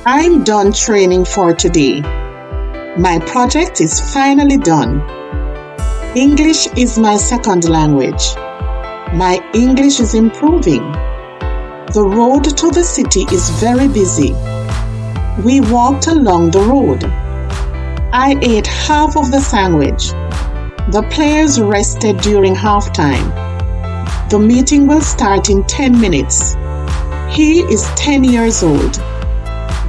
I'm done training for today. My project is finally done. English is my second language. My English is improving. The road to the city is very busy. We walked along the road. I ate half of the sandwich. The players rested during halftime. The meeting will start in 10 minutes. He is 10 years old.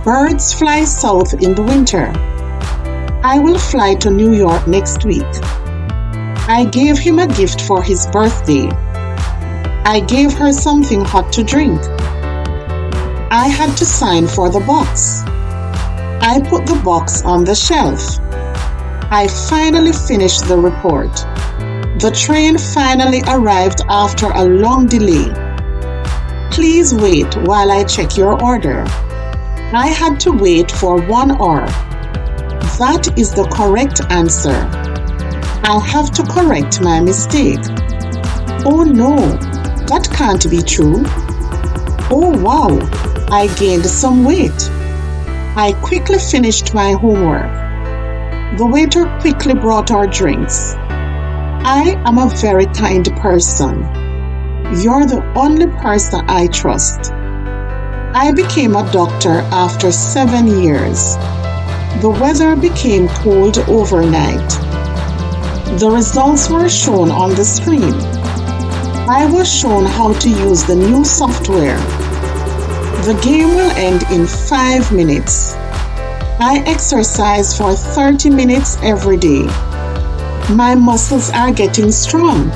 Birds fly south in the winter. I will fly to New York next week. I gave him a gift for his birthday. I gave her something hot to drink. I had to sign for the box. I put the box on the shelf. I finally finished the report. The train finally arrived after a long delay. Please wait while I check your order. I had to wait for 1 hour. That is the correct answer. I'll have to correct my mistake. Oh no, that can't be true. Oh wow, I gained some weight. I quickly finished my homework. The waiter quickly brought our drinks. I am a very kind person. You're the only person I trust. I became a doctor after 7 years. The weather became cold overnight. The results were shown on the screen. I was shown how to use the new software. The game will end in 5 minutes. I exercise for 30 minutes every day. My muscles are getting strong.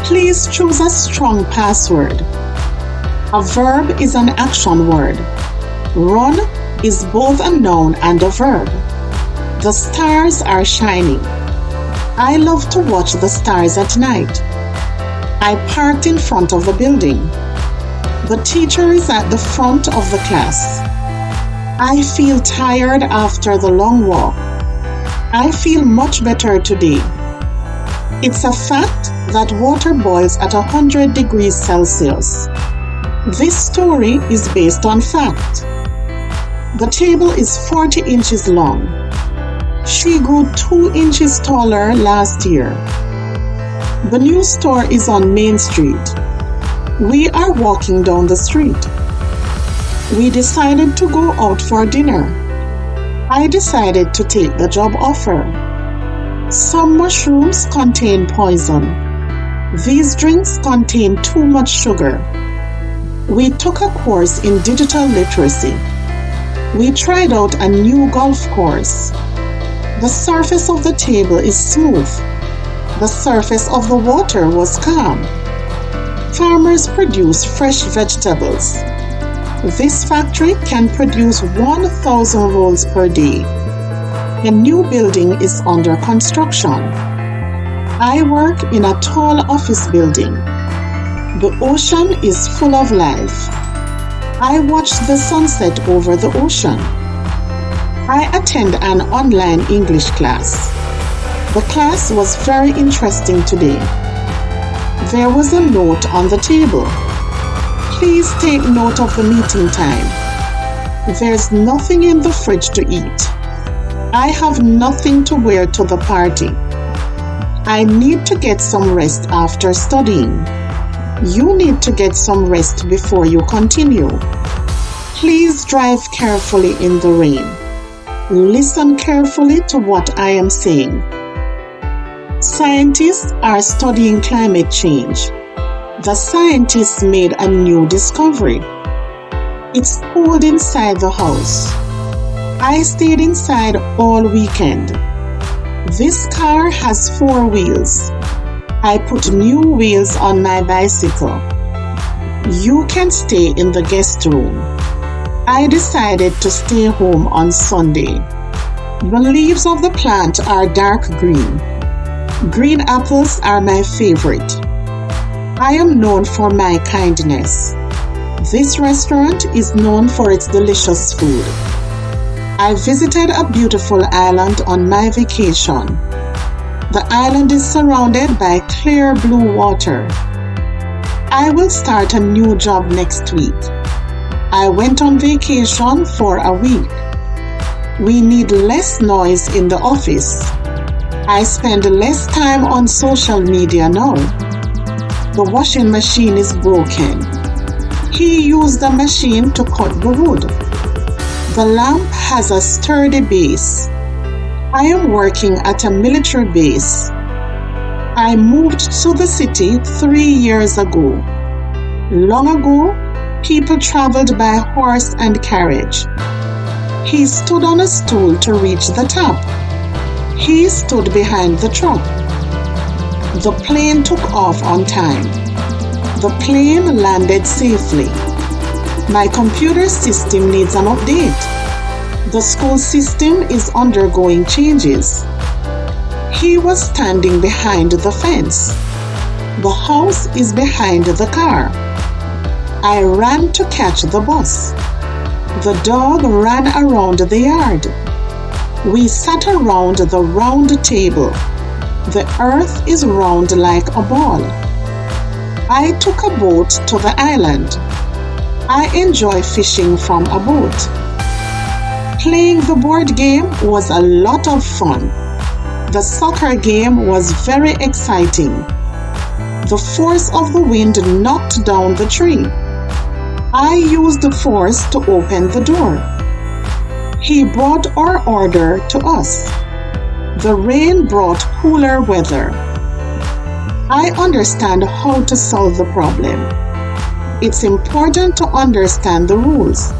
Please choose a strong password. A verb is an action word. Run is both a noun and a verb. The stars are shining. I love to watch the stars at night. I parked in front of the building. The teacher is at the front of the class. I feel tired after the long walk. I feel much better today. It's a fact that water boils at 100 degrees Celsius. This story is based on fact. The table is 40 inches long. She grew 2 inches taller last year. The new store is on Main Street. We are walking down the street. We decided to go out for dinner. I decided to take the job offer. Some mushrooms contain poison. These drinks contain too much sugar. We took a course in digital literacy. We tried out a new golf course. The surface of the table is smooth. The surface of the water was calm. Farmers produce fresh vegetables. This factory can produce 1,000 rolls per day. A new building is under construction. I work in a tall office building. The ocean is full of life. I watch the sunset over the ocean. I attend an online English class. The class was very interesting today. There was a note on the table. Please take note of the meeting time. There's nothing in the fridge to eat. I have nothing to wear to the party. I need to get some rest after studying. You need to get some rest before you continue. Please drive carefully in the rain. Listen carefully to what I am saying. Scientists are studying climate change. The scientists made a new discovery. It's cold inside the house. I stayed inside all weekend. This car has 4 wheels. I put new wheels on my bicycle. You can stay in the guest room. I decided to stay home on Sunday. The leaves of the plant are dark green. Green apples are my favorite. I am known for my kindness. This restaurant is known for its delicious food. I visited a beautiful island on my vacation. The island is surrounded by clear blue water. I will start a new job next week. I went on vacation for a week. We need less noise in the office. I spend less time on social media now. The washing machine is broken. He used the machine to cut the wood. The lamp has a sturdy base. I am working at a military base. I moved to the city 3 years ago. Long ago, people traveled by horse and carriage. He stood on a stool to reach the top. He stood behind the truck. The plane took off on time. The plane landed safely. My computer system needs an update. The school system is undergoing changes. He was standing behind the fence. The house is behind the car. I ran to catch the bus. The dog ran around the yard. We sat around the round table. The earth is round like a ball. I took a boat to the island. I enjoy fishing from a boat. Playing the board game was a lot of fun. The soccer game was very exciting. The force of the wind knocked down the tree. I used the force to open the door. He brought our order to us. The rain brought cooler weather. I understand how to solve the problem. It's important to understand the rules.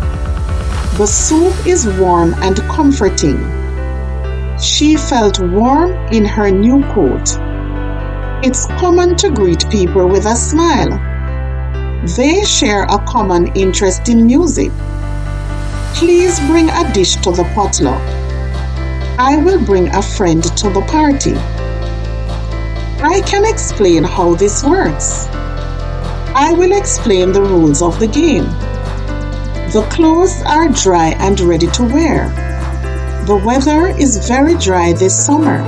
The soup is warm and comforting. She felt warm in her new coat. It's common to greet people with a smile. They share a common interest in music. Please bring a dish to the potluck. I will bring a friend to the party. I can explain how this works. I will explain the rules of the game. The clothes are dry and ready to wear. The weather is very dry this summer.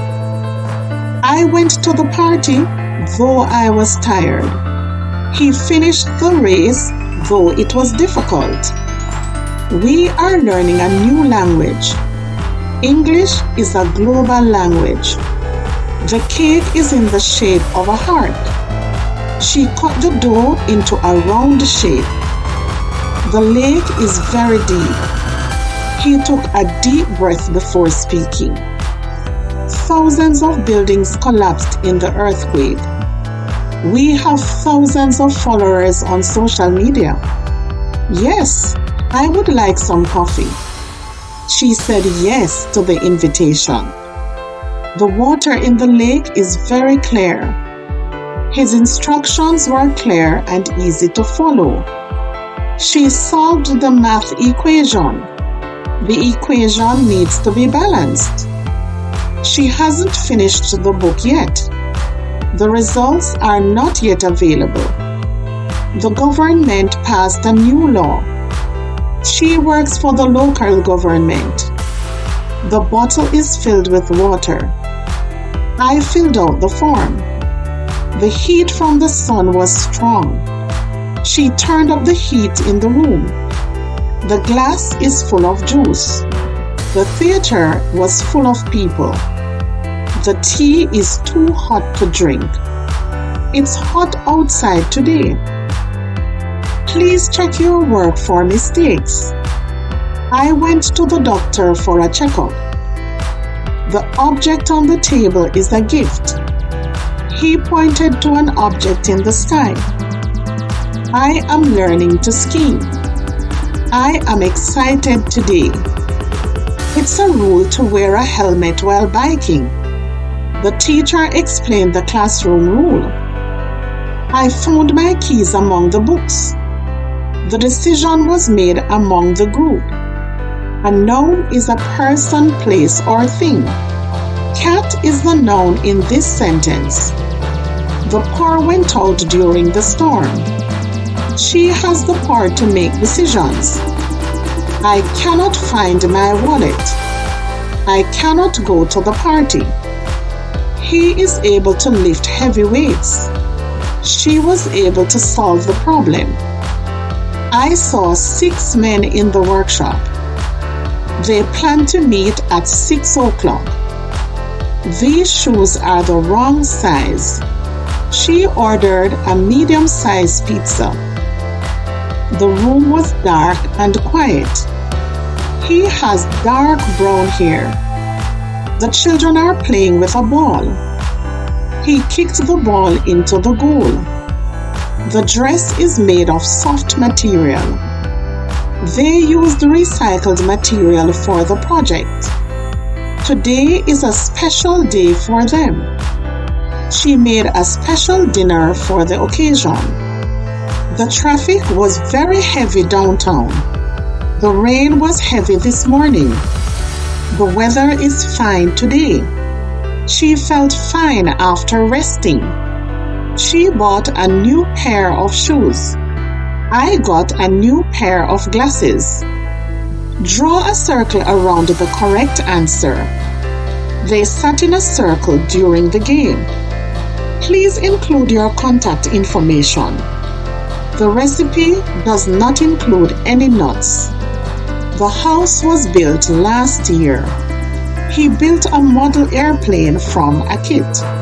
I went to the party, though I was tired. He finished the race, though it was difficult. We are learning a new language. English is a global language. The cake is in the shape of a heart. She cut the dough into a round shape. The lake is very deep. He took a deep breath before speaking. Thousands of buildings collapsed in the earthquake. We have thousands of followers on social media. Yes, I would like some coffee. She said yes to the invitation. The water in the lake is very clear. His instructions were clear and easy to follow. She solved the math equation. The equation needs to be balanced. She hasn't finished the book yet. The results are not yet available. The government passed a new law. She works for the local government. The bottle is filled with water. I filled out the form. The heat from the sun was strong. She turned up the heat in the room. The glass is full of juice. The theater was full of people. The tea is too hot to drink. It's hot outside today. Please check your work for mistakes. I went to the doctor for a checkup. The object on the table is a gift. He pointed to an object in the sky. I am learning to ski. I am excited today. It's a rule to wear a helmet while biking. The teacher explained the classroom rule. I found my keys among the books. The decision was made among the group. A noun is a person, place, or thing. Cat is the noun in this sentence. The power went out during the storm. She has the power to make decisions. I cannot find my wallet. I cannot go to the party. He is able to lift heavy weights. She was able to solve the problem. I saw 6 men in the workshop. They plan to meet at 6 o'clock. These shoes are the wrong size. She ordered a medium-sized pizza. The room was dark and quiet. He has dark brown hair. The children are playing with a ball. He kicked the ball into the goal. The dress is made of soft material. They used recycled material for the project. Today is a special day for them. She made a special dinner for the occasion. The traffic was very heavy downtown. The rain was heavy this morning. The weather is fine today. She felt fine after resting. She bought a new pair of shoes. I got a new pair of glasses. Draw a circle around the correct answer. They sat in a circle during the game. Please include your contact information. The recipe does not include any nuts. The house was built last year. He built a model airplane from a kit.